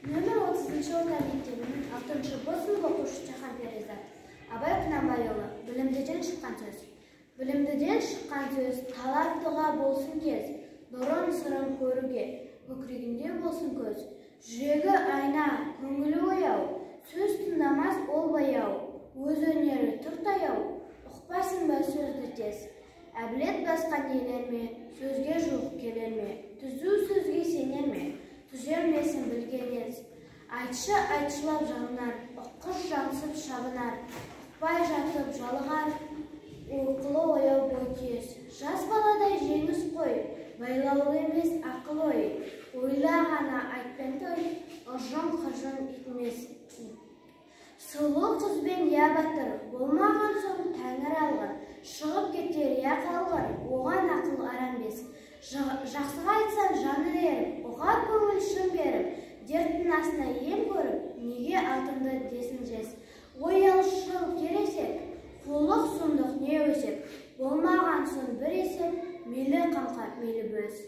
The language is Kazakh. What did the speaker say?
Nömір 30-шы орта мектебінің 6-шы Б сынып оқушысы Перизат. Абай Құнанбайұлы, білімдіден шыққан сөз. Білімдіден шыққан сөз талаптыға болсын кез, нұрын сырын көруге, көкірегінде болсын көз. Жүрегі айна, көңілі ояу, сөз тыңдамас ол баяу, өз өнері тұртаяу, ұқпасын ба сөзді тез. Әбілет басқан елер ме, сөзге жуық келер ме, түзу сөзге сенер ме, түзелмесін білген ез. Айтшы айтшылап жағынар, ұққыш жансып шабынар, ұқпай жатып жалығар, оқылы ояу бой тез. Жас баладай жеңіс қой, байлаулы емес ақыл ой, ойла ғана айтпен той, ұжым-қыжым етмес. Сұлу қызбен я батыр, болмаған соң тәңір алғыр, шығып кетер я қалғыр, оған ақыл арамбес. Жақсыға айтсан жаны еріп, оға көңіл шын беріп, дерттің астына ем көріп, неге алтынды десін жес. Ой алшыл кересек, қулық сұмдық не өсеп, болмаған соң бір есеп, мейлі қамқа, мейлі бөз.